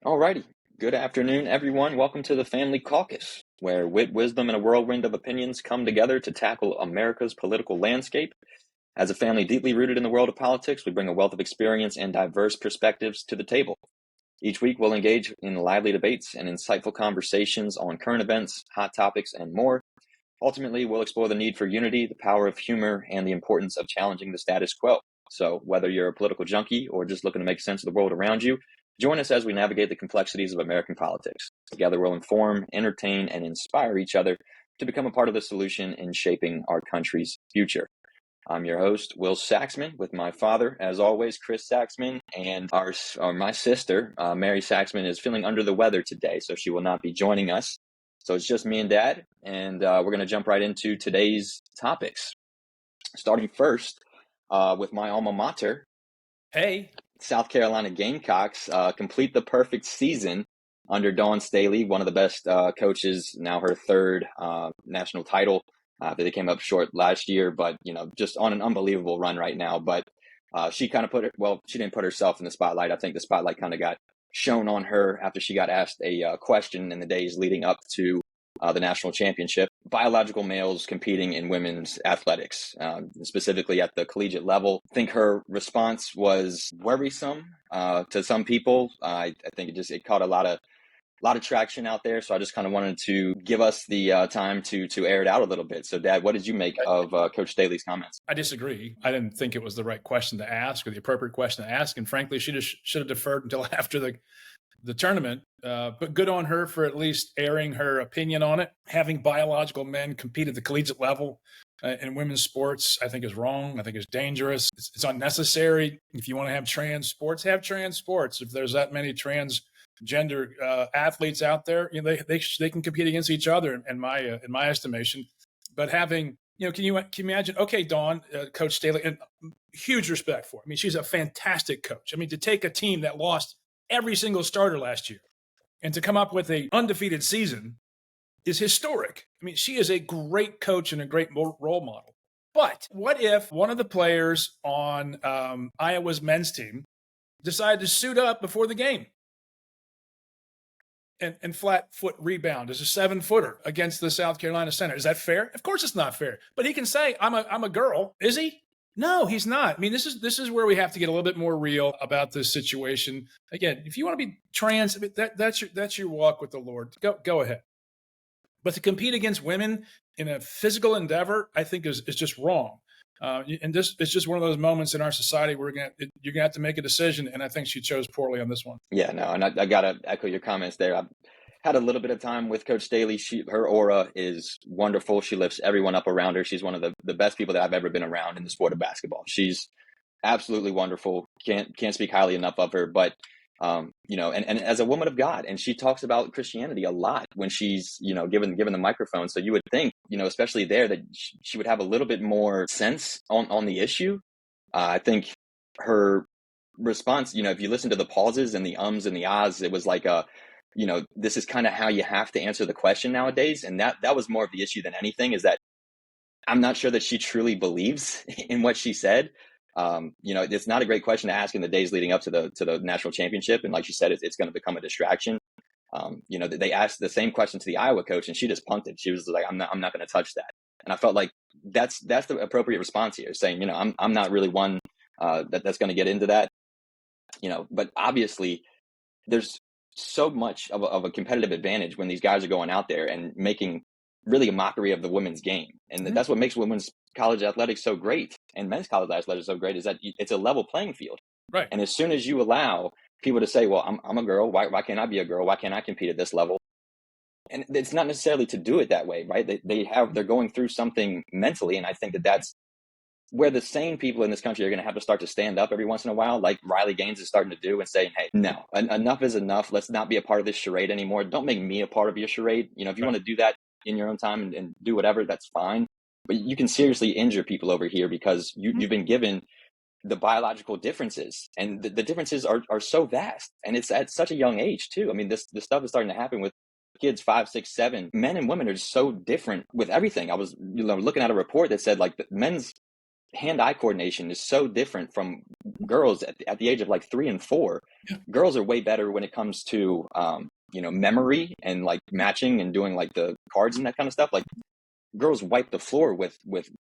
Alrighty. Good afternoon, everyone. Welcome to the Family Caucus, where wit, wisdom, and a whirlwind of opinions come together to tackle America's political landscape. As a family deeply rooted in the world of politics, we bring a wealth of experience and diverse perspectives to the table. Each week, we'll engage in lively debates and insightful conversations on current events, hot topics, and more. Ultimately, we'll explore the need for unity, the power of humor, and the importance of challenging the status quo. So, whether you're a political junkie or just looking to make sense of the world around you, join us as we navigate the complexities of American politics. Together, we'll inform, entertain, and inspire each other to become a part of the solution in shaping our country's future. I'm your host, Will Saxman, with my father, as always, Chris Saxman, and my sister, Mary Saxman, is feeling under the weather today, so she will not be joining us. So it's just me and Dad, and we're going to jump right into today's topics. Starting first with my alma mater. Hey. South Carolina Gamecocks complete the perfect season under Dawn Staley, one of the best coaches, now her third national title. They came up short last year, but, just on an unbelievable run right now. But she kind of she didn't put herself in the spotlight. I think the spotlight kind of got shown on her after she got asked a question in the days leading up to the national championship. Biological males competing in women's athletics, specifically at the collegiate level. I think her response was worrisome to some people. I think it caught a lot of traction out there. So I just kind of wanted to give us the time to air it out a little bit. So, Dad, what did you make of Coach Staley's comments? I disagree. I didn't think it was the right question to ask or the appropriate question to ask. And frankly, she just should have deferred until after the tournament. But good on her for at least airing her opinion on it. Having biological men compete at the collegiate level in women's sports, I think is wrong. I think it's dangerous. It's unnecessary. If you want to have trans sports, have trans sports. If there's that many transgender athletes out there, they can compete against each other in my estimation. But having, can you imagine? Okay, Dawn, Coach Staley, and huge respect for her. I mean, she's a fantastic coach. I mean, to take a team that lost every single starter last year and to come up with an undefeated season is historic. I mean, she is a great coach and a great role model. But what if one of the players on Iowa's men's team decided to suit up before the game and flat foot rebound as a 7-footer against the South Carolina center? Is that fair? Of course it's not fair. But he can say, I'm a girl. Is he? No, he's not. I mean, this is where we have to get a little bit more real about this situation. Again, if you want to be trans, that's your walk with the Lord. Go ahead. But to compete against women in a physical endeavor, I think is just wrong. And this it's just one of those moments in our society where you're gonna have to make a decision. And I think she chose poorly on this one. Yeah, no, and I gotta echo your comments there. I've had a little bit of time with Coach Staley. Her aura is wonderful. She lifts everyone up around her. She's one of the best people that I've ever been around in the sport of basketball. She's absolutely wonderful. Can't speak highly enough of her. But and as a woman of God, and she talks about Christianity a lot when she's given the microphone. So you would think especially there that she would have a little bit more sense on the issue. I think her response, if you listen to the pauses and the ums and the ahs, it was like this is kind of how you have to answer the question nowadays. And that was more of the issue than anything, is that I'm not sure that she truly believes in what she said. It's not a great question to ask in the days leading up to the national championship. And like she said, it's going to become a distraction. They asked the same question to the Iowa coach and she just punted. She was like, I'm not going to touch that. And I felt like that's the appropriate response here, saying, I'm not really one that's going to get into that, but obviously there's so much of a competitive advantage when these guys are going out there and making really a mockery of the women's game. And that's what makes women's college athletics so great and men's college athletics so great, is that it's a level playing field. Right. And as soon as you allow people to say, well, I'm a girl, why can't I be a girl? Why can't I compete at this level? And it's not necessarily to do it that way, right? They're going through something mentally. And I think that's where the sane people in this country are going to have to start to stand up every once in a while, like Riley Gaines is starting to do, and saying, hey, no, enough is enough. Let's not be a part of this charade anymore. Don't make me a part of your charade. If you want to do that in your own time and do whatever, that's fine. But you can seriously injure people over here because you've been given the biological differences, and the differences are so vast, and it's at such a young age too. I mean, this stuff is starting to happen with kids 5, 6, 7. Men and women are so different with everything. I was looking at a report that said like the men's hand-eye coordination is so different from girls at the age of like 3 and 4. Yeah. Girls are way better when it comes to memory and like matching and doing like the cards and that kind of stuff. Like girls wipe the floor with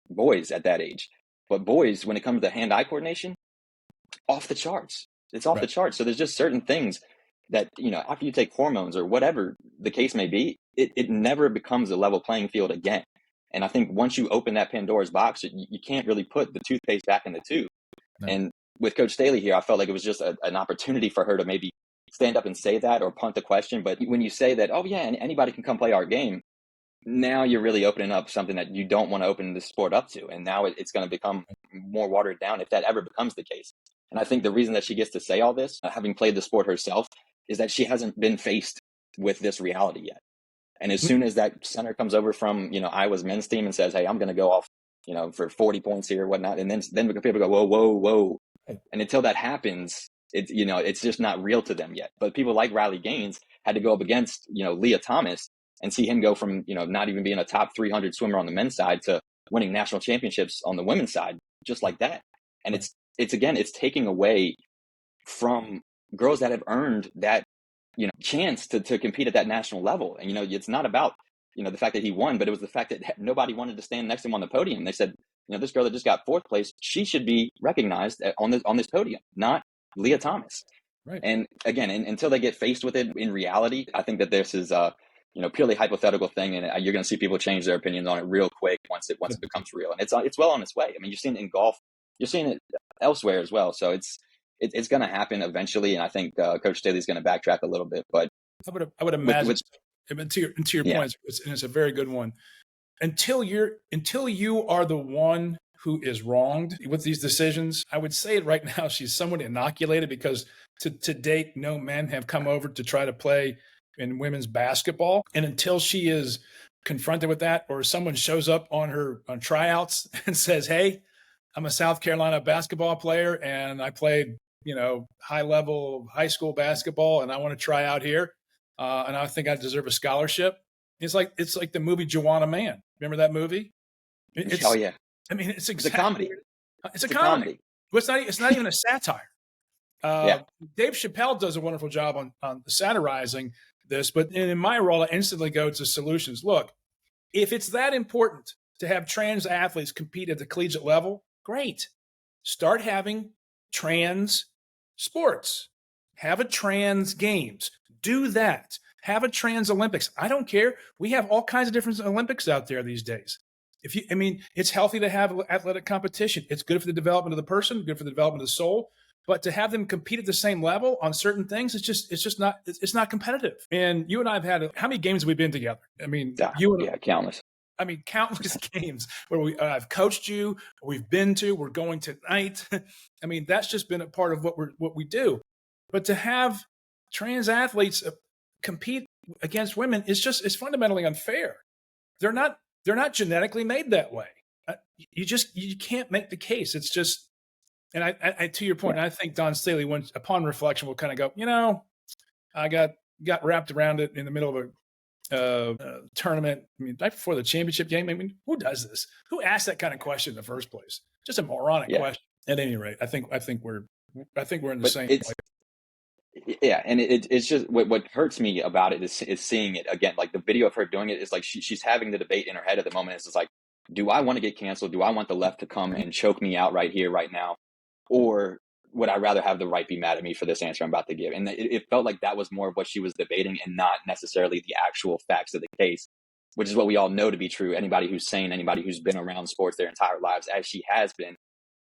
boys at that age, but boys, when it comes to hand-eye coordination, off the charts. It's off the charts. So there's just certain things that, after you take hormones or whatever the case may be, it never becomes a level playing field again. And I think once you open that Pandora's box, you can't really put the toothpaste back in the tube. No. And with Coach Staley here, I felt like it was just an opportunity for her to maybe stand up and say that or punt the question. But when you say that, oh yeah, anybody can come play our game, now you're really opening up something that you don't want to open the sport up to. And now it's going to become more watered down if that ever becomes the case. And I think the reason that she gets to say all this, having played the sport herself, is that she hasn't been faced with this reality yet. And as soon as that center comes over from, Iowa's men's team and says, hey, I'm going to go off, for 40 points here or whatnot. And then people go, whoa. And until that happens, it's just not real to them yet. But people like Riley Gaines had to go up against, Leah Thomas and see him go from, not even being a top 300 swimmer on the men's side to winning national championships on the women's side, just like that. And it's taking away from girls that have earned that, chance to compete at that national level. And, it's not about, the fact that he won, but it was the fact that nobody wanted to stand next to him on the podium. They said, this girl that just got 4th place, she should be recognized on this podium, not Leah Thomas. Right. And again, until they get faced with it in reality, I think that this is purely hypothetical thing, and you're going to see people change their opinions on it real quick once it becomes real. And it's well on its way. I mean, you're seeing it in golf, you're seeing it elsewhere as well. So it's going to happen eventually, and I think Coach Staley's going to backtrack a little bit. But I would imagine, to your point, and it's a very good one. Until you are the one who is wronged with these decisions, I would say it right now, she's somewhat inoculated, because to date, no men have come over to try to play in women's basketball. And until she is confronted with that, or someone shows up on tryouts and says, hey, I'm a South Carolina basketball player and I played, high level high school basketball and I want to try out here. And I think I deserve a scholarship. It's like the movie Joanna Man. Remember that movie? Oh yeah. I mean, it's a comedy. It's a comedy. Well, it's not even a satire. Dave Chappelle does a wonderful job on satirizing this, but in my role, I instantly go to solutions. Look, if it's that important to have trans athletes compete at the collegiate level, great. Start having trans sports. Have a trans games. Do that. Have a trans Olympics. I don't care. We have all kinds of different Olympics out there these days. It's healthy to have athletic competition. It's good for the development of the person, good for the development of the soul. But to have them compete at the same level on certain things, it's not competitive. And you and I have had, how many games have we been together? I mean, countless. I mean, countless games where I've coached you, we've been to, we're going tonight. I mean, that's just been a part of what we do. But to have trans athletes compete against women it's fundamentally unfair. They're not genetically made that way. You can't make the case. It's just, and I to your point, I think Don Staley, upon reflection, will kind of go, I got wrapped around it in the middle of a tournament. I mean, right before the championship game. I mean, who does this? Who asked that kind of question in the first place? Just a moronic question. At any rate, I think we're in the same place. Yeah, and it's just what hurts me about it is seeing it again. Like the video of her doing it is like she's having the debate in her head at the moment. It's just like, do I want to get canceled? Do I want the left to come and choke me out right here, right now? Or would I rather have the right be mad at me for this answer I'm about to give? And it felt like that was more of what she was debating and not necessarily the actual facts of the case, which is what we all know to be true. Anybody who's sane, anybody who's been around sports their entire lives, as she has been,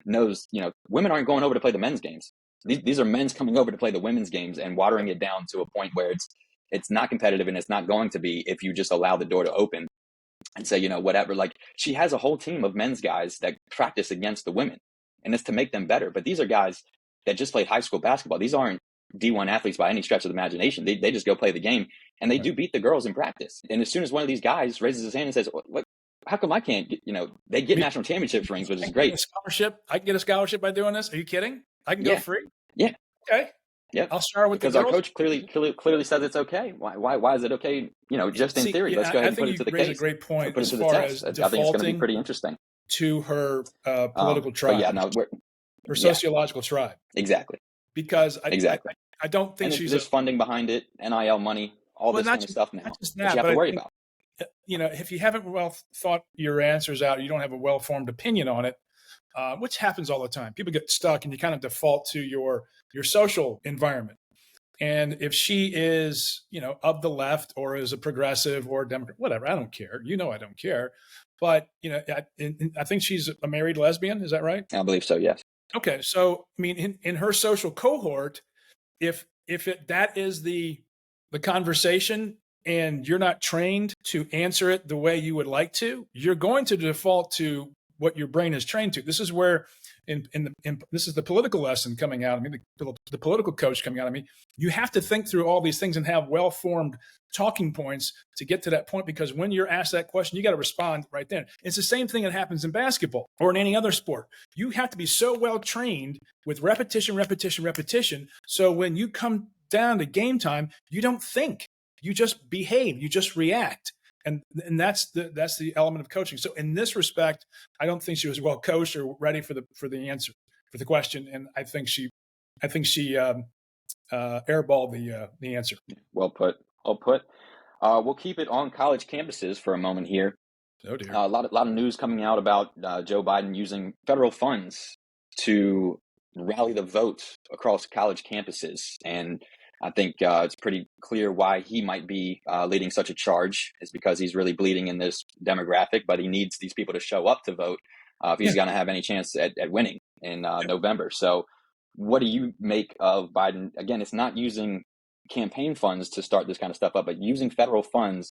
knows, women aren't going over to play the men's games. These are men's coming over to play the women's games and watering it down to a point where it's not competitive, and it's not going to be if you just allow the door to open and say, whatever. Like, she has a whole team of men's guys that practice against the women, and it's to make them better. But these are guys that just played high school basketball. These aren't D1 athletes by any stretch of the imagination. They just go play the game, and they do beat the girls in practice. And as soon as one of these guys raises his hand and says, what? How come I can't get, they get national championship rings, which is great. I can get a scholarship by doing this. Are you kidding? I can go free. Yeah. Okay. Yeah. I'll start with because our coach clearly says it's okay. Why is it okay? Just in theory. Let's go ahead and put it to the case. A great point. Put it to the test. I think it's going to be pretty interesting. to her political But tribe, yeah, no, her yeah, sociological tribe, exactly, because exactly. I don't think And she's a, there's funding behind it, NIL money, all well, this kind of stuff not now just that you that, have but to I worry think, about. if you haven't well thought your answers out, you don't have a well-formed opinion on it, which happens all the time. People get stuck and you kind of default to your social environment. And if she is, of the left or is a progressive or a Democrat, whatever, I don't care. I don't care. But, I think she's a married lesbian. Is that right? I believe so. Yes. Okay. So, I mean, in her social cohort, if that is the conversation and you're not trained to answer it the way you would like to, you're going to default to what your brain is trained to. This is where this is the political lesson coming out of me, the political coach coming out of me. You have to think through all these things and have well-formed talking points to get to that point, because when you're asked that question, you got to respond right then. It's the same thing that happens in basketball or in any other sport. You have to be so well trained with repetition, repetition, repetition. So when you come down to game time, you don't think, you just behave, you just react. And that's the element of coaching. So in this respect, I don't think she was well coached or ready for the answer, for the question. And I think she airballed the answer. Well put. Well put. We'll keep it on college campuses for a moment here. Oh dear. A lot of news coming out about Joe Biden using federal funds to rally the vote across college campuses, and I think it's pretty clear why he might be leading such a charge. Is because he's really bleeding in this demographic, but he needs these people to show up to vote if he's going to have any chance at winning in November. So what do you make of Biden? Again, it's not using campaign funds to start this kind of stuff up, but using federal funds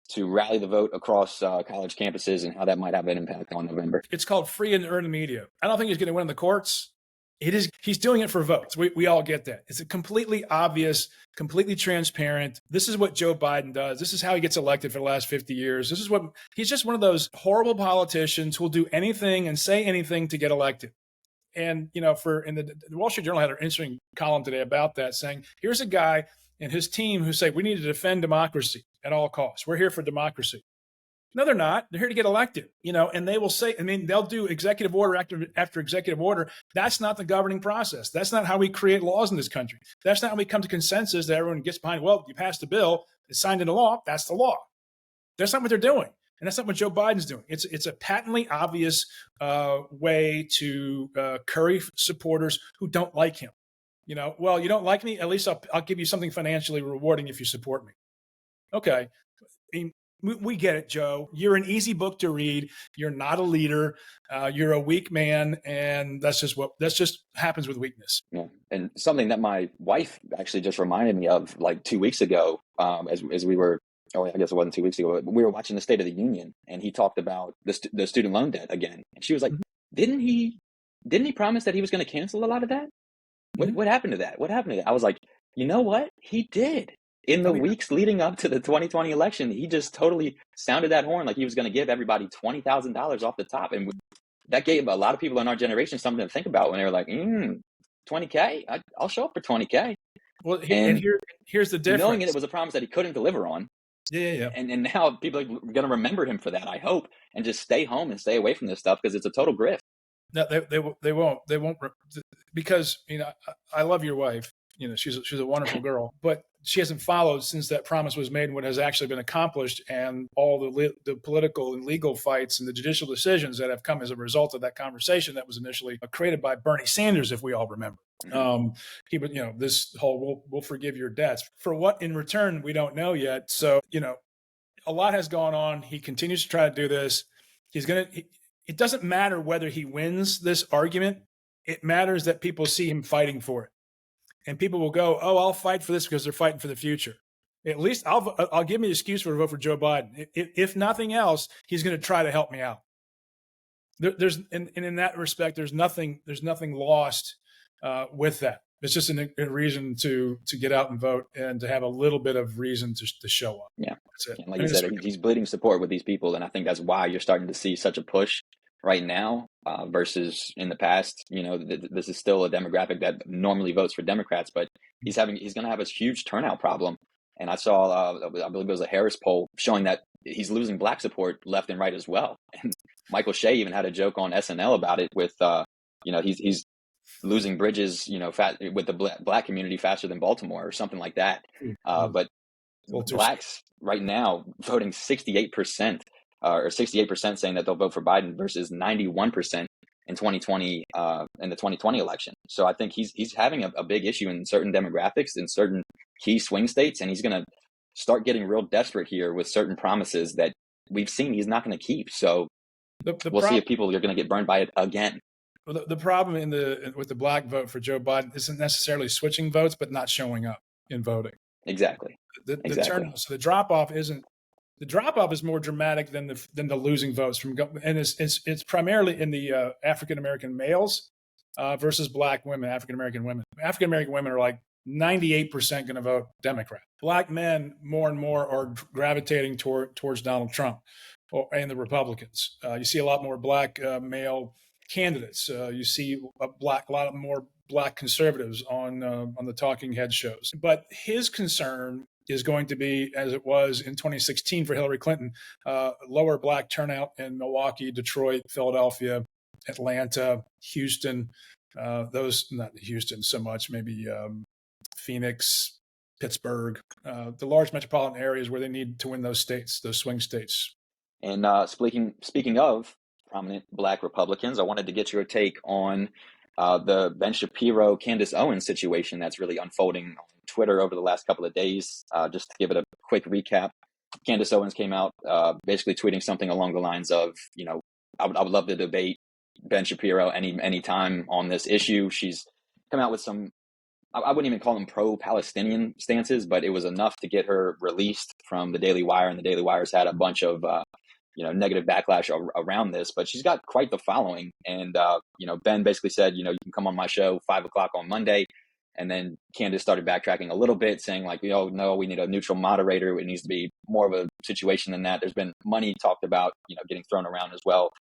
to rally the vote across college campuses, and how that might have an impact on November. It's called free and earned media. I don't think he's going to win in the courts. He's doing it for votes. We all get that. It's a completely obvious, completely transparent. This is what Joe Biden does. This is how he gets elected for the last 50 years. He's just one of those horrible politicians who'll do anything and say anything to get elected. And, the Wall Street Journal had an interesting column today about that, saying, here's a guy and his team who say, we need to defend democracy at all costs. We're here for democracy. No, they're not. They're here to get elected, and they will say, they'll do executive order after executive order. That's not the governing process. That's not how we create laws in this country. That's not how we come to consensus that everyone gets behind. Well, you passed a bill, it's signed into law. That's the law. That's not what they're doing. And that's not what Joe Biden's doing. It's a patently obvious way to curry supporters who don't like him. Well, you don't like me? At least I'll give you something financially rewarding if you support me. Okay. We get it, Joe. You're an easy book to read. You're not a leader. You're a weak man, and that's just happens with weakness. Yeah, and something that my wife actually just reminded me of, like 2 weeks ago, as we were. Oh, I guess it wasn't 2 weeks ago. But we were watching the State of the Union, and he talked about the student loan debt again. And she was like, "Didn't he promise that he was going to cancel a lot of that? What happened to that? What happened to that?" I was like, you know what? He did. In the weeks leading up to the 2020 election, he just totally sounded that horn like he was going to give everybody $20,000 off the top. And that gave a lot of people in our generation something to think about when they were like, $20K? I'll show up for $20K. Well, here's the difference. Knowing it was a promise that he couldn't deliver on. Yeah. And now people are going to remember him for that, I hope, and just stay home and stay away from this stuff because it's a total grift. No, they won't, because, I love your wife. She's a wonderful girl, but she hasn't followed since that promise was made and what has actually been accomplished, and all the political and legal fights and the judicial decisions that have come as a result of that conversation that was initially created by Bernie Sanders, if we all remember. He would, this whole we'll forgive your debts. For what in return, we don't know yet. So, a lot has gone on. He continues to try to do this. It doesn't matter whether he wins this argument. It matters that people see him fighting for it. And people will go, "Oh, I'll fight for this because they're fighting for the future." At least I'll give me an excuse for a vote for Joe Biden. If nothing else, he's going to try to help me out. There's in that respect, there's nothing lost with that. It's just a reason to get out and vote and to have a little bit of reason to show up. Yeah, that's it. Like you said, he's bleeding support with these people, and I think that's why you're starting to see such a push right now versus in the past. This is still a demographic that normally votes for Democrats, but he's going to have a huge turnout problem. And I saw, I believe it was a Harris poll showing that he's losing black support left and right as well. And Michael Shea even had a joke on SNL about it with, he's losing bridges, with the black community faster than Baltimore or something like that. But blacks right now voting 68%, or 68% saying that they'll vote for Biden versus 91% in 2020, in the 2020 election. So I think he's having a big issue in certain demographics in certain key swing states, and he's going to start getting real desperate here with certain promises that we've seen he's not going to keep. So we'll see if people are going to get burned by it again. Well, the problem with the black vote for Joe Biden isn't necessarily switching votes, but not showing up in voting. Exactly. The turnout. So the drop off is more dramatic than the losing votes from, and it's primarily in the African American males versus black women, African American women. African American women are like 98% going to vote Democrat. Black men more and more are gravitating towards Donald Trump and the Republicans. You see a lot more black male candidates. You see a lot more black conservatives on the talking head shows. But his concern is going to be, as it was in 2016 for Hillary Clinton, lower black turnout in Milwaukee, Detroit, Philadelphia, Atlanta, Houston. Not Houston so much, maybe Phoenix, Pittsburgh, the large metropolitan areas where they need to win those states, those swing states. And speaking of prominent black Republicans, I wanted to get your take on the Ben Shapiro, Candace Owens situation that's really unfolding on Twitter over the last couple of days. Just to give it a quick recap, Candace Owens came out basically tweeting something along the lines of, I would love to debate Ben Shapiro any time on this issue. She's come out with some, I wouldn't even call them pro-Palestinian stances, but it was enough to get her released from the Daily Wire, and the Daily Wire's had a bunch of negative backlash around this, but she's got quite the following. And, Ben basically said, you can come on my show 5:00 on Monday. And then Candace started backtracking a little bit, saying like, no, we need a neutral moderator. It needs to be more of a situation than that. There's been money talked about, getting thrown around as well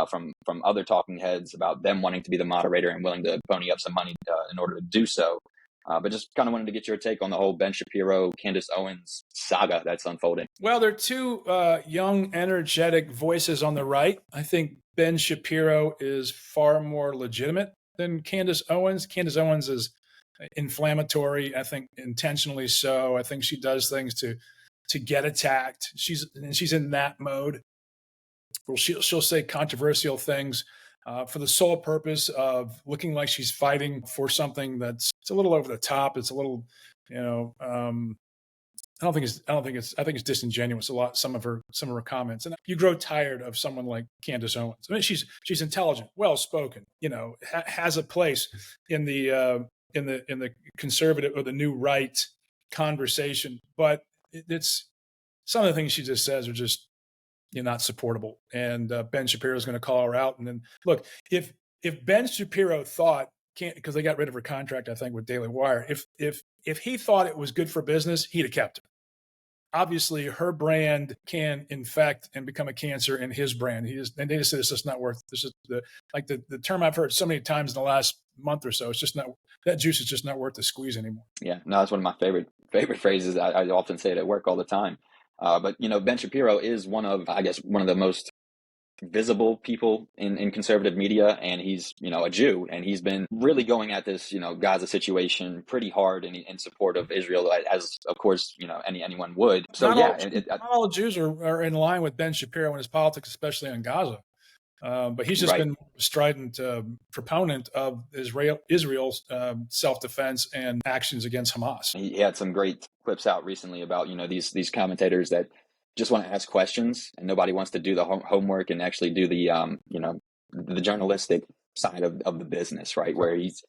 from other talking heads about them wanting to be the moderator and willing to pony up some money in order to do so. But just kind of wanted to get your take on the whole Ben Shapiro, Candace Owens saga that's unfolding. Well, there are two young, energetic voices on the right. I think Ben Shapiro is far more legitimate than Candace Owens. Candace Owens is inflammatory, I think intentionally so. I think she does things to get attacked. She's in that mode. Well, she'll say controversial things for the sole purpose of looking like she's fighting for something it's a little over the top. It's a little, I think it's disingenuous. Some of her comments, and you grow tired of someone like Candace Owens. I mean, she's intelligent, well spoken, has a place in the conservative or the new right conversation, but it's some of the things she just says are just not supportable. And Ben Shapiro is going to call her out. And then look, if Ben Shapiro thought, because they got rid of her contract, I think with Daily Wire, if he thought it was good for business, he'd have kept her. Obviously, her brand can infect and become a cancer in his brand. And they just said it's just not worth. This is the term I've heard so many times in the last month or so. It's just not, that juice is just not worth the squeeze anymore. Yeah, no, that's one of my favorite phrases. I often say it at work all the time. But Ben Shapiro is one of the most visible people in conservative media, and he's a Jew, and he's been really going at this Gaza situation pretty hard in support of Israel, as of course anyone would. So not all Jews are in line with Ben Shapiro and his politics, especially on Gaza. But he's just been a strident proponent of Israel's self-defense and actions against Hamas. He had some great clips out recently about these commentators that just want to ask questions, and nobody wants to do the homework and actually do the the journalistic side of the business, right? Where he's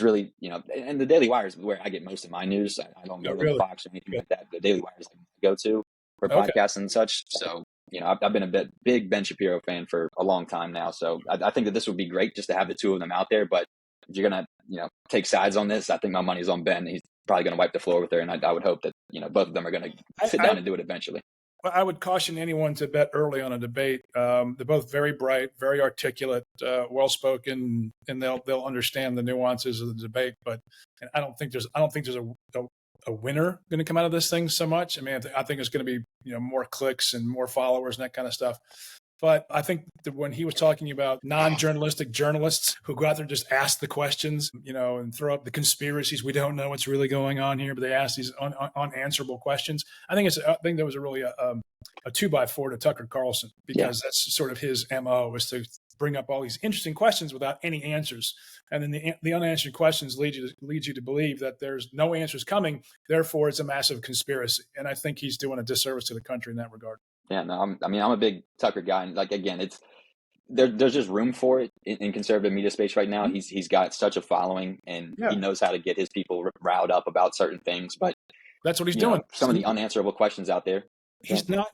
really and the Daily Wire is where I get most of my news. I don't go to Fox or anything like that. The Daily Wire is I go to for podcasts and such. So I've been a big Ben Shapiro fan for a long time now. So I think that this would be great just to have the two of them out there. But if you're gonna take sides on this, I think my money's on Ben. He's probably gonna wipe the floor with her, and I would hope that both of them are gonna sit down and do it eventually. I would caution anyone to bet early on a debate. They're both very bright, very articulate, well-spoken, and they'll understand the nuances of the debate. But I don't think there's a a winner going to come out of this thing so much. I mean, I think it's going to be, more clicks and more followers and that kind of stuff. But I think that when he was talking about non-journalistic journalists who go out there and just ask the questions, and throw up the conspiracies, we don't know what's really going on here, but they ask these unanswerable questions. I think there was really a 2x4 to Tucker Carlson, because that's sort of his MO, is to bring up all these interesting questions without any answers. And then the unanswered questions lead you to believe that there's no answers coming. Therefore, it's a massive conspiracy. And I think he's doing a disservice to the country in that regard. Yeah, no, I'm a big Tucker guy, and again, there's just room for it in conservative media space right now. He's got such a following, and he knows how to get his people riled up about certain things. But that's what he's doing. Some of the unanswerable questions out there. He's not,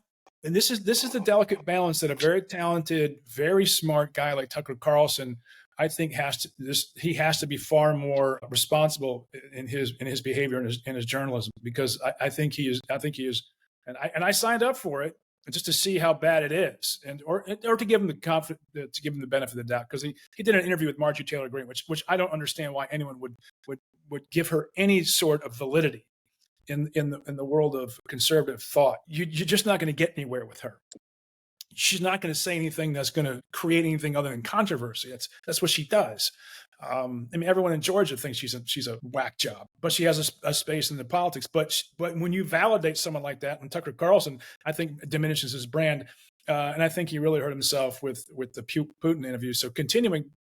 and this is the delicate balance that a very talented, very smart guy like Tucker Carlson, I think, has to be far more responsible in his behavior and his journalism, because I think he is, and I signed up for it just to see how bad it is, or to give him the benefit of the doubt, because he did an interview with Marjorie Taylor Greene, which I don't understand why anyone would give her any sort of validity in the world of conservative thought. You're just not going to get anywhere with her. She's not going to say anything that's going to create anything other than controversy. That's what she does. I mean, everyone in Georgia thinks she's a whack job, but she has a space in the politics. But when you validate someone like that, and Tucker Carlson, I think, diminishes his brand. And I think he really hurt himself with the Putin interview. So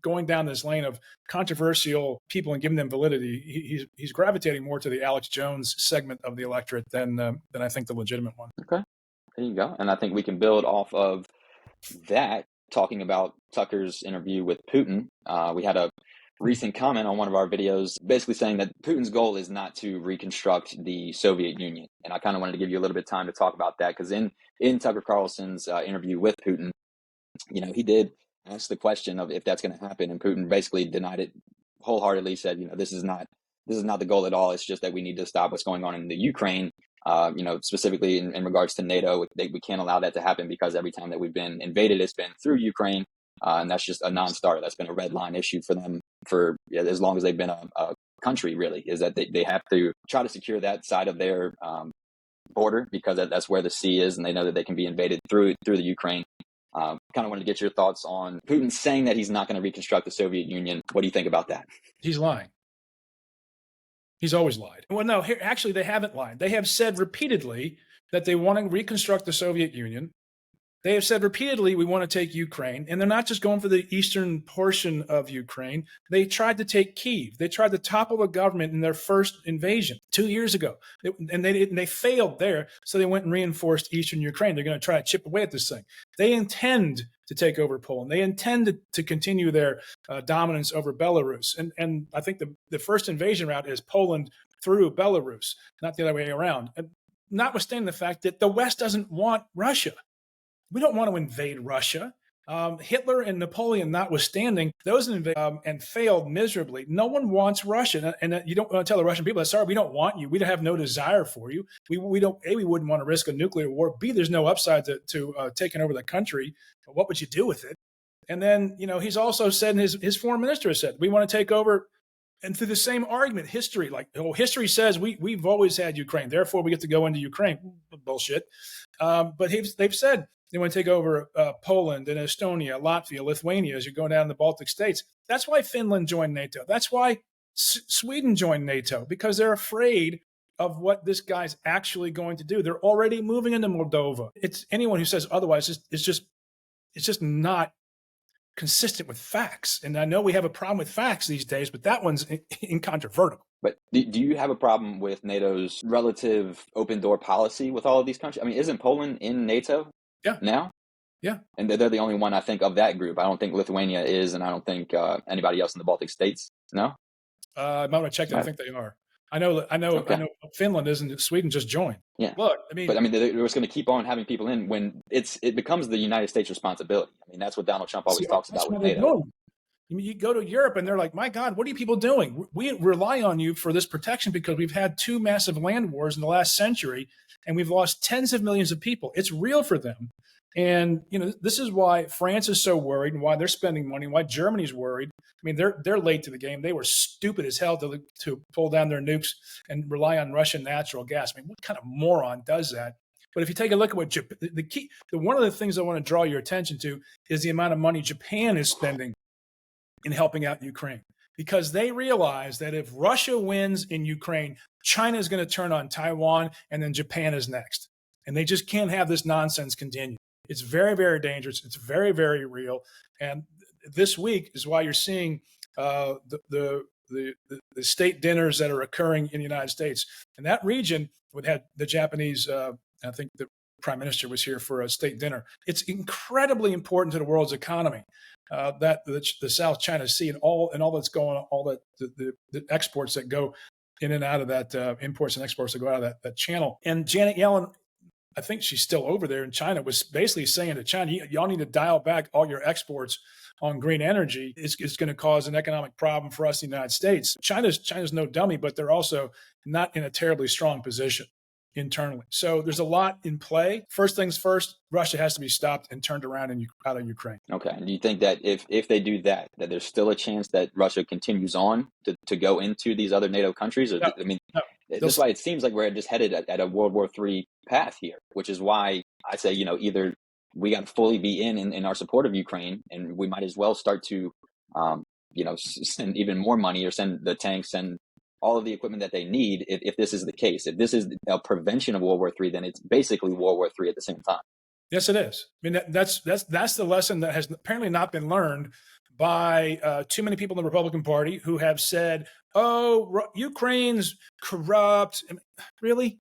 going down this lane of controversial people and giving them validity, he's gravitating more to the Alex Jones segment of the electorate than I think the legitimate one. Okay, there you go. And I think we can build off of that, talking about Tucker's interview with Putin. We had a recent comment on one of our videos basically saying that Putin's goal is not to reconstruct the Soviet Union. And I kind of wanted to give you a little bit of time to talk about that, because in Tucker Carlson's interview with Putin, he did ask the question of if that's going to happen, and Putin basically denied it wholeheartedly, said, this is not the goal at all. It's just that we need to stop what's going on in the Ukraine, specifically in regards to NATO. We can't allow that to happen, because every time that we've been invaded, it's been through Ukraine. And that's just a non-starter. That's been a red line issue for them for as long as they've been a country, really, is that they have to try to secure that side of their border, because that's where the sea is, and they know that they can be invaded through the Ukraine. Kind of wanted to get your thoughts on Putin saying that he's not going to reconstruct the Soviet Union. What do you think about that? He's lying. He's always lied. Well, no, actually, they haven't lied. They have said repeatedly that they want to reconstruct the Soviet Union. They have said repeatedly, we want to take Ukraine, and they're not just going for the eastern portion of Ukraine. They tried to take Kyiv. They tried to topple the government in their first invasion 2 years ago, and they failed there. So they went and reinforced eastern Ukraine. They're going to try to chip away at this thing. They intend to take over Poland. They intend to continue their dominance over Belarus. And I think the first invasion route is Poland through Belarus, not the other way around. And notwithstanding the fact that the West doesn't want Russia. We don't want to invade Russia. Hitler and Napoleon notwithstanding, those invaded and failed miserably. No one wants Russia. And you don't want to tell the Russian people, sorry, we don't want you. We don't have no desire for you. We don't, A, we wouldn't want to risk a nuclear war. B, there's no upside to taking over the country. What would you do with it? And then, he's also said, his foreign minister has said, we want to take over. And through the same argument, history history says we've always had Ukraine, therefore we get to go into Ukraine. Bullshit. But they've said, they want to take over Poland and Estonia, Latvia, Lithuania as you're going down the Baltic states. That's why Finland joined NATO. That's why Sweden joined NATO, because they're afraid of what this guy's actually going to do. They're already moving into Moldova. It's anyone who says otherwise, it's just not consistent with facts. And I know we have a problem with facts these days, but that one's incontrovertible. But do you have a problem with NATO's relative open door policy with all of these countries? I mean, isn't Poland in NATO? Yeah. Now? Yeah. And they're the only one, I think, of that group. I don't think Lithuania is, and I don't think anybody else in the Baltic states. No? I'm going to check that. Right. I think they are. I know Finland isn't. Sweden just joined. Yeah. Look, they're just going to keep on having people in when it becomes the United States' responsibility. I mean, that's what Donald Trump always talks about with NATO. You go to Europe and they're like, my God, what are you people doing? We rely on you for this protection because we've had 2 massive land wars in the last century and we've lost tens of millions of people. It's real for them. And this is why France is so worried, and why they're spending money, and why Germany's worried. I mean, they're late to the game. They were stupid as hell to pull down their nukes and rely on Russian natural gas. I mean, what kind of moron does that? But if you take a look at what one of the things I want to draw your attention to is the amount of money Japan is spending in helping out Ukraine, because they realize that if Russia wins in Ukraine, China is going to turn on Taiwan, and then Japan is next. And they just can't have this nonsense continue. It's very, very dangerous. It's very, very real. And this week is why you're seeing the state dinners that are occurring in the United States. And that region would have the Japanese, I think the prime minister was here for a state dinner. It's incredibly important to the world's economy, that the South China Sea and all that's going on, all that the exports that go in and out of that, imports and exports that go out of that channel. And Janet Yellen, I think she's still over there in China, was basically saying to China, y'all need to dial back all your exports on green energy. It's going to cause an economic problem for us in the United States. China's no dummy, but they're also not in a terribly strong position internally. So there's a lot in play. First things first, Russia has to be stopped and turned around out of Ukraine. Okay. And do you think that if they do that there's still a chance that Russia continues on to go into these other NATO countries? Or, No, I mean, no. That's why it seems like we're just headed at a World War III path here, which is why I say, either we got to fully be in our support of Ukraine, and we might as well start to, send even more money, or send the tanks, send all of the equipment that they need. If this is the case, if this is a prevention of World War III, then it's basically World War III at the same time. Yes, it is. I mean, that's the lesson that has apparently not been learned by too many people in the Republican Party, who have said, "Oh, Ukraine's corrupt." I mean, really?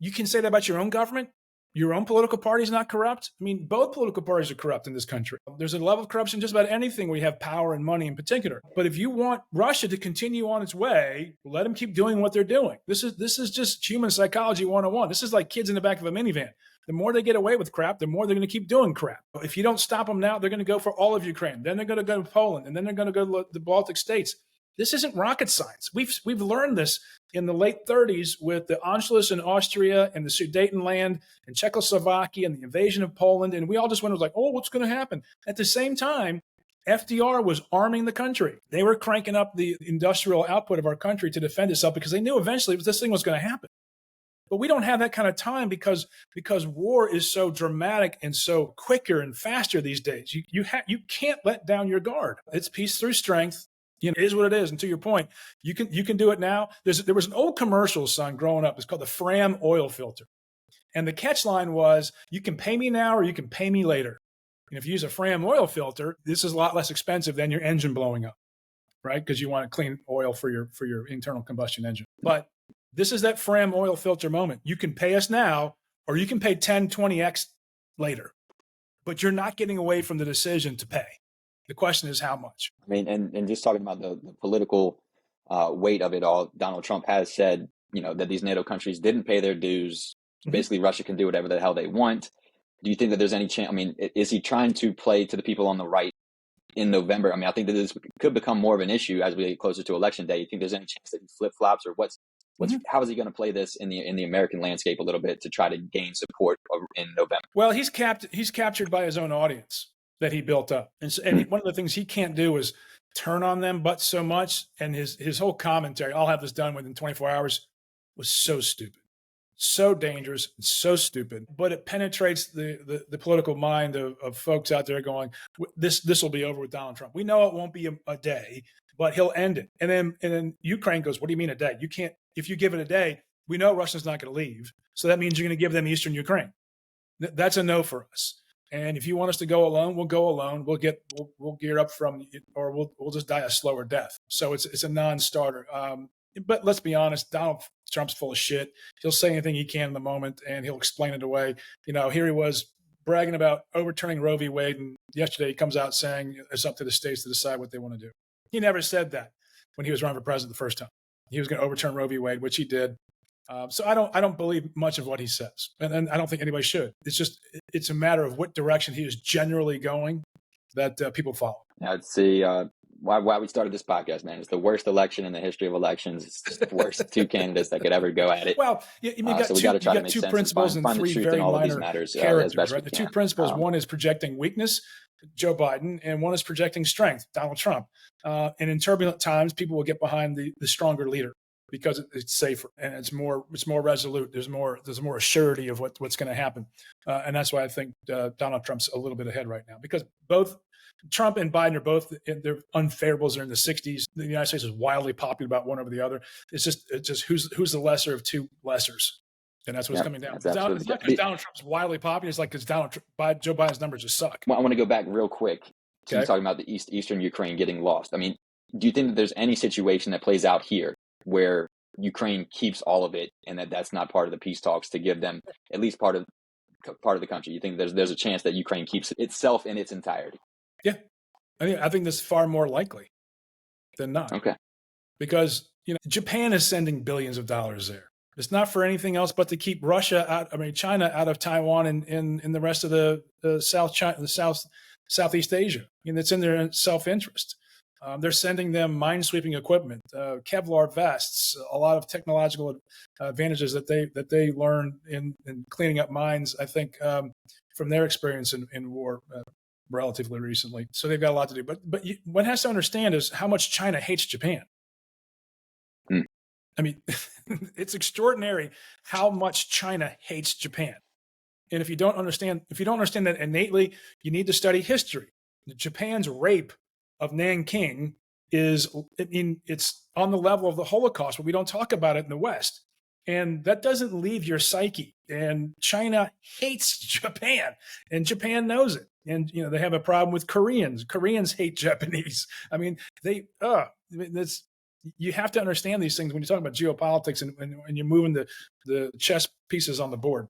You can say that about your own government? Your own political party is not corrupt? I mean, both political parties are corrupt in this country. There's a level of corruption just about anything where you have power and money in particular. But if you want Russia to continue on its way, let them keep doing what they're doing. This is just human psychology 101. This is like kids in the back of a minivan. The more they get away with crap, the more they're going to keep doing crap. If you don't stop them now, they're going to go for all of Ukraine. Then they're going to go to Poland, and then they're going to go to the Baltic states. This isn't rocket science. We've learned this in the late 30s with the Anschluss in Austria and the Sudetenland and Czechoslovakia and the invasion of Poland. And we all just went, like, oh, what's going to happen? At the same time, FDR was arming the country. They were cranking up the industrial output of our country to defend itself, because they knew eventually this thing was going to happen. But we don't have that kind of time, because war is so dramatic and so quicker and faster these days. You can't let down your guard. It's peace through strength. It is what it is. And to your point, you can do it now. There was an old commercial, son, growing up. It's called the Fram oil filter. And the catch line was, you can pay me now or you can pay me later. And if you use a Fram oil filter, this is a lot less expensive than your engine blowing up, right? Because you want clean oil for your internal combustion engine. But this is that Fram oil filter moment. You can pay us now, or you can pay 10, 20x later. But you're not getting away from the decision to pay. The question is how much. I mean, and just talking about the political weight of it all, Donald Trump has said, that these NATO countries didn't pay their dues. Mm-hmm. Basically, Russia can do whatever the hell they want. Do you think that there's any chance? I mean, is he trying to play to the people on the right in November? I mean, I think that this could become more of an issue as we get closer to election day. You think there's any chance that he flip-flops, or how is he going to play this in the American landscape a little bit to try to gain support in November? Well, he's captured by his own audience that he built up. And one of the things he can't do is turn on them but so much. And his whole commentary, I'll have this done within 24 hours, was so stupid, so dangerous, and so stupid. But it penetrates the political mind of folks out there going, this will be over with Donald Trump. We know it won't be a day, but he'll end it. And then Ukraine goes, what do you mean a day? You can't, if you give it a day, we know Russia's not going to leave. So that means you're going to give them Eastern Ukraine. That's a no for us. And if you want us to go alone, we'll go alone. We'll gear up or we'll just die a slower death. So it's a non-starter. But let's be honest, Donald Trump's full of shit. He'll say anything he can in the moment, and he'll explain it away. Here he was bragging about overturning Roe v. Wade, and yesterday he comes out saying it's up to the states to decide what they want to do. He never said that when he was running for president the first time. He was going to overturn Roe v. Wade, which he did. So I don't believe much of what he says, and I don't think anybody should. It's a matter of what direction he is generally going that people follow. I'd say why we started this podcast, man. It's the worst election in the history of elections. It's just the worst two candidates that could ever go at it. Well, So we got to try to make two sense principles and and find the three truth in very all of these minor matters as characters, best right? we The can. two principles, one is projecting weakness, Joe Biden, and one is projecting strength, Donald Trump. And in turbulent times, people will get behind the stronger leader because it's safer and it's more resolute. There's more assurity of what's going to happen, and that's why I think Donald Trump's a little bit ahead right now, because both Trump and Biden are both, their unfavorables are in the 60s. The United States is wildly popular about one over the other. It's just who's the lesser of two lessers. And that's what's coming down. It's not because Donald Trump's wildly popular. It's like because Joe Biden's numbers just suck. Well, I want to go back real quick to Okay. talking about the eastern Ukraine getting lost. I mean, do you think that there's any situation that plays out here where Ukraine keeps all of it and that's not part of the peace talks to give them at least part of the country? You think there's a chance that Ukraine keeps itself in its entirety? Yeah, I think that's far more likely than not. Okay. Because Japan is sending billions of dollars there. It's not for anything else but to keep China out of Taiwan and the rest of the Southeast Asia. It's in their self-interest. They're sending them mine-sweeping equipment, Kevlar vests, a lot of technological advantages that they learn in cleaning up mines, I think, from their experience in war relatively recently. So they've got a lot to do. But one has to understand is how much China hates Japan. I mean, it's extraordinary how much China hates Japan. And if you don't understand that innately, you need to study history. Japan's rape of Nanking it's on the level of the Holocaust, but we don't talk about it in the West. And that doesn't leave your psyche. And China hates Japan, and Japan knows it. And they have a problem with Koreans. Koreans hate Japanese. I mean, you have to understand these things when you're talking about geopolitics and you're moving the chess pieces on the board.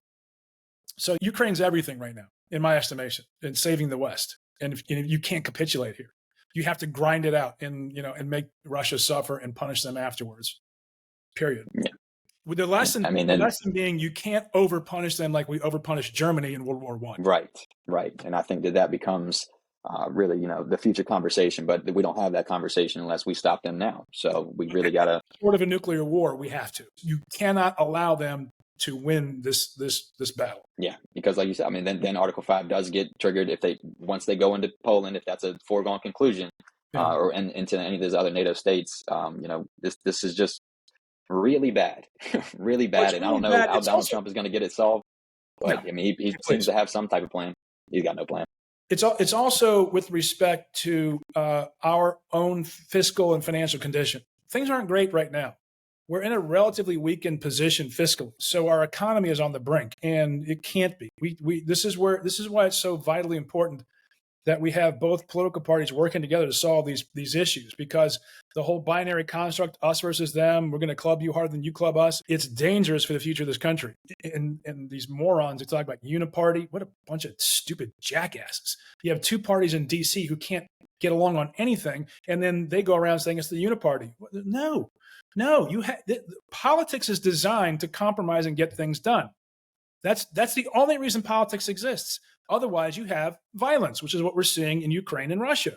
So Ukraine's everything right now, in my estimation, in saving the West. And if you can't capitulate here, you have to grind it out and make Russia suffer and punish them afterwards. Period. Yeah. With the lesson, the lesson being you can't over-punish them like we over-punished Germany in World War I. Right. And I think that becomes really, the future conversation, but we don't have that conversation unless we stop them now. So we really got to. Short of a nuclear war, we have to. You cannot allow them to win this battle. Yeah, because like you said, then Article 5 does get triggered once they go into Poland, if that's a foregone conclusion, or into any of those other NATO states. This is just really bad, really bad. And I don't know how Donald Trump is going to get it solved. But he seems to have some type of plan. He's got no plan. It's also with respect to our own fiscal and financial condition. Things aren't great right now. We're in a relatively weakened position fiscally, so our economy is on the brink, and it can't be. This is why it's so vitally important that we have both political parties working together to solve these issues, because the whole binary construct, us versus them, we're going to club you harder than you club us, it's dangerous for the future of this country. And these morons who talk about uniparty, what a bunch of stupid jackasses. You have two parties in D.C. who can't get along on anything, and then they go around saying it's the uniparty. No, politics is designed to compromise and get things done. That's the only reason politics exists. Otherwise, you have violence, which is what we're seeing in Ukraine and Russia.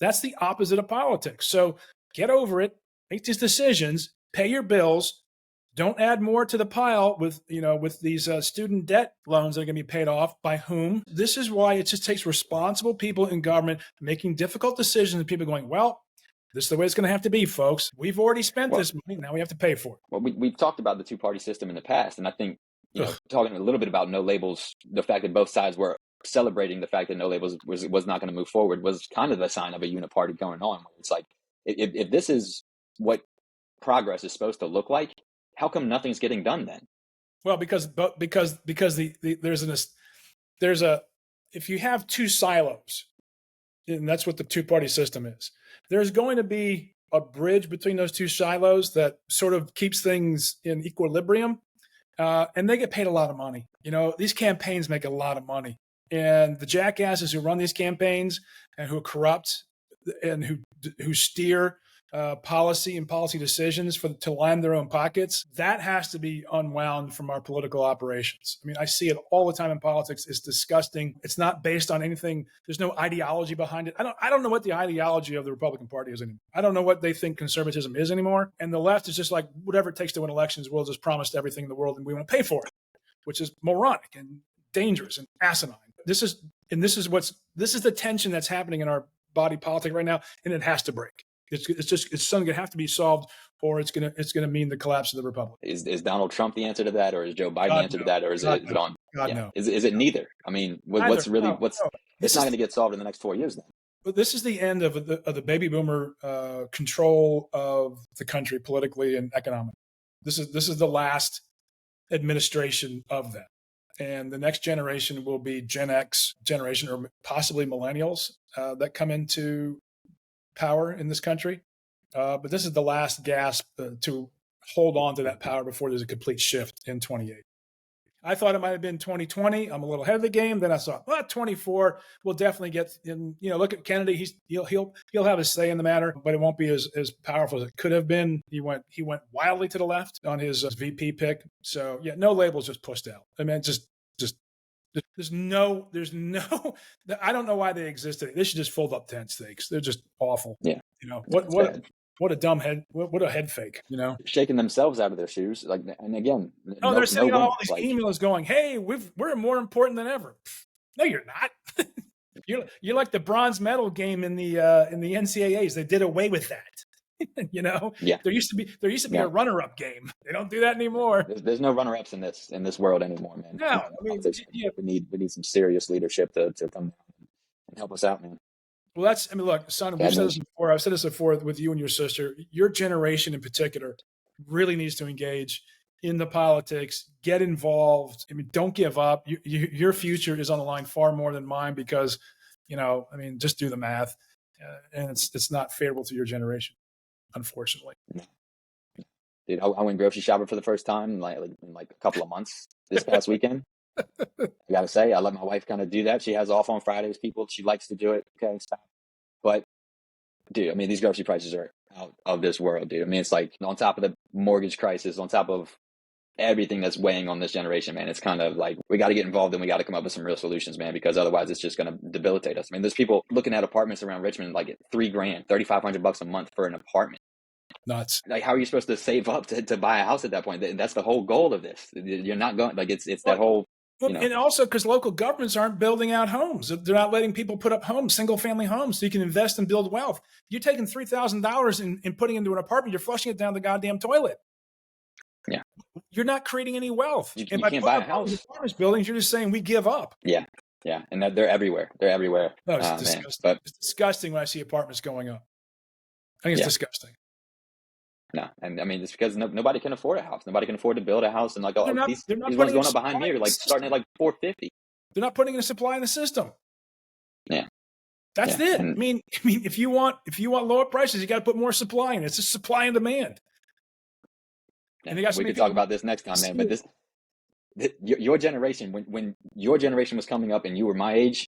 That's the opposite of politics. So get over it, make these decisions, pay your bills, don't add more to the pile with these student debt loans that are going to be paid off by whom. This is why it just takes responsible people in government making difficult decisions and people going, well, this is the way it's going to have to be, folks. We've already spent this money. Now we have to pay for it. Well, we've talked about the two-party system in the past, and I think talking a little bit about no labels, the fact that both sides were celebrating the fact that no labels was not going to move forward was kind of the sign of a uniparty going on. It's like, if this is what progress is supposed to look like, how come nothing's getting done then? Well, because if you have two silos, and that's what the two-party system is, there's going to be a bridge between those two silos that sort of keeps things in equilibrium, and they get paid a lot of money. These campaigns make a lot of money. And the jackasses who run these campaigns and who are corrupt and who steer policy and policy decisions to line their own pockets, that has to be unwound from our political operations. I mean, I see it all the time in politics. It's disgusting. It's not based on anything. There's no ideology behind it. I don't know what the ideology of the Republican Party is anymore. I don't know what they think conservatism is anymore. And the left is just like, whatever it takes to win elections, we'll just promise everything in the world and we want to pay for it, which is moronic and dangerous and asinine. This is the tension that's happening in our body politic right now, and it has to break. It's something that have to be solved, or it's gonna mean the collapse of the republic. Is Donald Trump the answer to that, or is Joe Biden the answer to that, or is it on? God, no. Is it neither? I mean, what's really It's not going to get solved in the next 4 years then. But this is the end of the baby boomer control of the country politically and economically. This is the last administration of that, and the next generation will be Gen X generation, or possibly millennials that come into power in this country. But this is the last gasp to hold on to that power before there's a complete shift in 28. I thought it might have been 2020. I'm a little ahead of the game. Then I thought, 24, we'll definitely get in. Look at Kennedy. He'll have a say in the matter, but it won't be as powerful as it could have been. He went wildly to the left on his VP pick. So yeah, no labels, just pushed out. I mean, just there's no. I don't know why they existed. They should just fold up tent stakes. They're just awful. Yeah. What a dumb head. What a head fake. Shaking themselves out of their shoes. And again, they're sending out all these emails going, "Hey, we're more important than ever." No, you're not. You're like the bronze medal game in the NCAAs. They did away with that. Yeah. There used to be a runner-up game. They don't do that anymore. There's no runner-ups in this world anymore, man. No, I mean, we need some serious leadership to come and help us out, man. Well, look, son, we've said this before. I've said this before with you and your sister. Your generation in particular really needs to engage in the politics, get involved. I mean, don't give up. Your future is on the line far more than mine because, just do the math, and it's not favorable to your generation, unfortunately. Dude, I went grocery shopping for the first time in like a couple of months this past weekend. I gotta say, I let my wife kind of do that. She has off on Fridays. She likes to do it. Okay, stop. But dude, I mean, these grocery prices are out of this world, dude. I mean, it's like on top of the mortgage crisis, on top of everything that's weighing on this generation, man. It's kind of like we got to get involved and we got to come up with some real solutions, man, because otherwise it's just going to debilitate us. I mean, there's people looking at apartments around Richmond like at $3,000, $3,500 a month for an apartment. Nuts. Like, how are you supposed to save up to buy a house at that point? That's the whole goal of this. You're not going like it's that whole. And also because local governments aren't building out homes. They're not letting people put up homes, single-family homes, so you can invest and build wealth. You're taking $3,000 and putting it into an apartment. You're flushing it down the goddamn toilet. Yeah. You're not creating any wealth. You can't buy a house. Apartment buildings, you're just saying we give up. Yeah. Yeah. And they're everywhere. They're everywhere. No, it's disgusting. It's disgusting when I see apartments going up. I think it's disgusting. No, and I mean, it's because nobody can afford a house. Nobody can afford to build a house. And like, these ones going up behind me are like starting at like $450. They're not putting in a supply in the system. Yeah, that's it. And, I mean, if you want lower prices, you got to put more supply in. It's just supply and demand. Yeah, and we could talk about this next time, man. But your generation, when your generation was coming up and you were my age,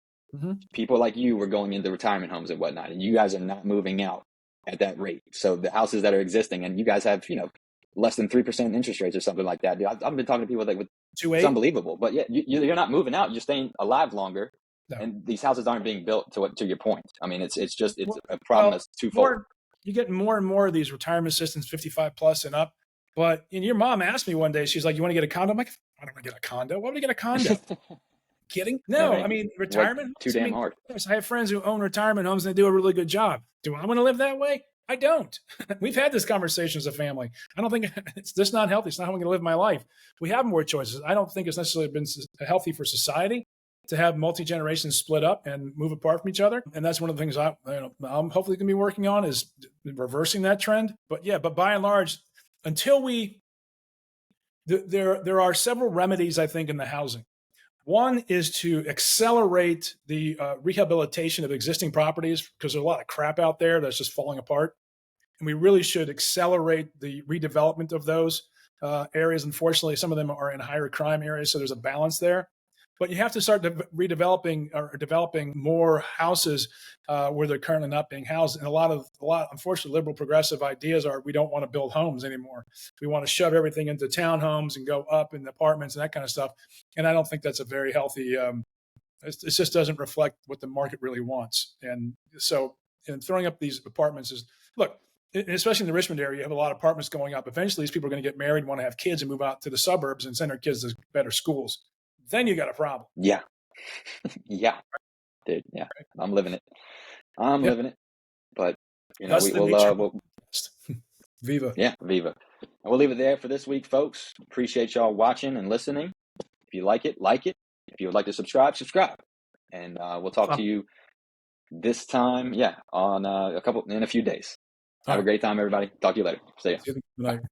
people like you were going into retirement homes and whatnot, and you guys are not moving out at that rate. So the houses that are existing, and you guys have, less than 3% interest rates or something like that. Dude, I've been talking to people like it's unbelievable. But yeah, you're not moving out. You're staying alive longer, and these houses aren't being built to your point. I mean, it's a problem that's twofold. You're getting more and more of these retirement assistants, 55 plus and up. But your mom asked me one day, she's like, "You want to get a condo?" I'm like, "I don't want to get a condo. Why would I get a condo?" Kidding? No, I mean retirement. Too damn hard. I have friends who own retirement homes and they do a really good job. Do I want to live that way? I don't. We've had this conversation as a family. I don't think it's just not healthy. It's not how I'm going to live my life. We have more choices. I don't think it's necessarily been healthy for society to have multi-generations split up and move apart from each other. And that's one of the things I'm hopefully going to be working on is reversing that trend. But by and large, until there are several remedies, I think, in the housing. One is to accelerate the rehabilitation of existing properties because there's a lot of crap out there that's just falling apart. And we really should accelerate the redevelopment of those areas. Unfortunately, some of them are in higher crime areas, so there's a balance there. But you have to start redeveloping or developing more houses where they're currently not being housed. And a lot, unfortunately, liberal progressive ideas are we don't want to build homes anymore. We want to shove everything into townhomes and go up in apartments and that kind of stuff. And I don't think that's a very healthy. It just doesn't reflect what the market really wants. And so, and throwing up these apartments is look. Especially in the Richmond area, you have a lot of apartments going up. Eventually, these people are going to get married, want to have kids, and move out to the suburbs and send their kids to better schools. Then you got a problem. Yeah. Yeah. Dude, yeah. I'm living it. I'm living it. But, we'll Viva. Yeah, Viva. And we'll leave it there for this week, folks. Appreciate y'all watching and listening. If you like it, like it. If you would like to subscribe. And we'll talk to you this time, on in a few days. Have a great time, everybody. Talk to you later. See ya. Good night.